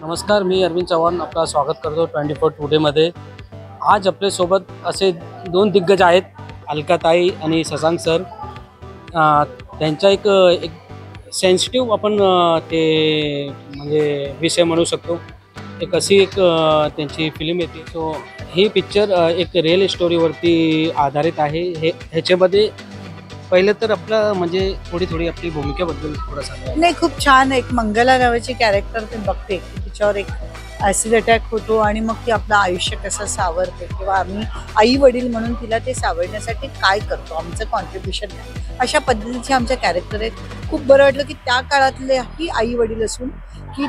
नमस्कार, मी अरविंद चव्हाण आपका स्वागत करतो 24 टुडेमध्ये। आज आपल्यासोबत असे दोन दिग्गज आहेत, अलकाताई आणि शशांक सर। त्यांचा एक सेन्सिटिव्ह आपण ते म्हणजे विषय म्हणू शकतो। एक अशी त्यांची फिल्म येते, सो ही पिक्चर एक रिअल स्टोरीवरती आधारित आहे। ह्याच्यामध्ये पहिलं तर आपलं म्हणजे थोडी आपली भूमिकेबद्दल थोडं सांगा। नाही, खूप छान। एक मंगला नावाची कॅरेक्टर ते बघते की तिच्यावर एक ॲसिड अटॅक होतो आणि मग ती आपलं आयुष्य कसं सावरते किंवा आम्ही आई वडील म्हणून तिला ते सावरण्यासाठी काय करतो, आमचं कॉन्ट्रीब्युशन काय, अशा पद्धतीचे आमचे कॅरेक्टर आहेत। खूप बरं वाटलं की त्या काळातलेही आई वडील असून की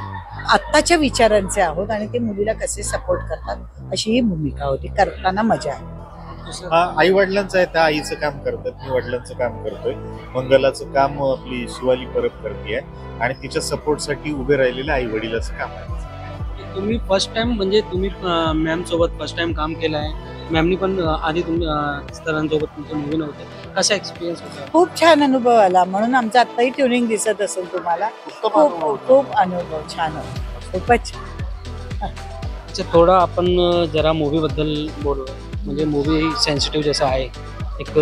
आत्ताच्या विचारांचे आहोत आणि ते मुलीला कसे सपोर्ट करतात अशी ही भूमिका होती। करताना मजा आहे। आई वडिलांचं आहे, त्या आईचं काम करतात, मी वडिलांचं काम करतोय। मंगलाचं काम आपली शिवाली परब करते आणि तिच्या सपोर्टसाठी उभे राहिलेले आई वडिलाचं काम आहे। तुम्ही फर्स्ट टाइम म्हणजे तुम्ही मॅम सोबत फर्स्ट टाइम काम केलं आहे। मॅमनी पण आधी तुम्ही सरांसोबत तुमचे मूवी नव्हते, कसा एक्सपिरियन्स होता? खूप छान अनुभव आला, म्हणून आमचं आत्ताही ट्युनिंग दिसत असेल तुम्हाला। खूप अनुभव छान होता, खूपच। अच्छा, थोडा आपण जरा मूवीबद्दल बोलू। म्हणजे मूवी सेन्सिटिव्ह जसं आहे, एक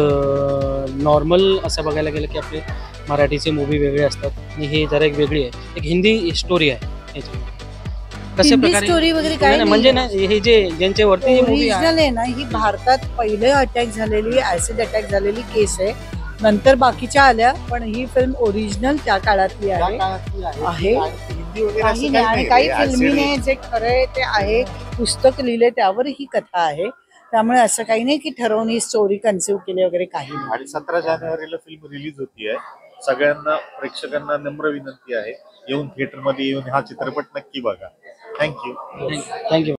नॉर्मल असं बघायला गेलं की आपले मराठीचे मूवी वेगळे असतात आणि हे जरा एक वेगळी आहे, एक हिंदी स्टोरी आहे याच्यामध्ये। कशा प्रकारे स्टोरी वगैरे काय नाही, म्हणजे ना हे जे ज्यांच्यावरती मूवी ओरिजिनल आहे ना, ही भारतात पहिले अटॅक झालेली ॲसिड अटॅक झालेली केस आहे, नंतर बाकीच्या आल्या, पण ही फिल्म ओरिजिनल त्या काळातली आहे। काही नाही, आणि काही फिल्मीने जे खरंय ते आहे, पुस्तक लिहिले त्यावर ही कथा आहे। त्यामुळे असं काही नाही की ठरवून ही स्टोरी कन्सिव्ह केली वगैरे काही नाही। आणि 17 जानेवारीला फिल्म रिलीज होती आहे। सगळ्यांना प्रेक्षकांना नम्र विनंती आहे, येऊन थिएटरमध्ये येऊन हा चित्रपट नक्की बघा। थँक्यू। थँक्यू।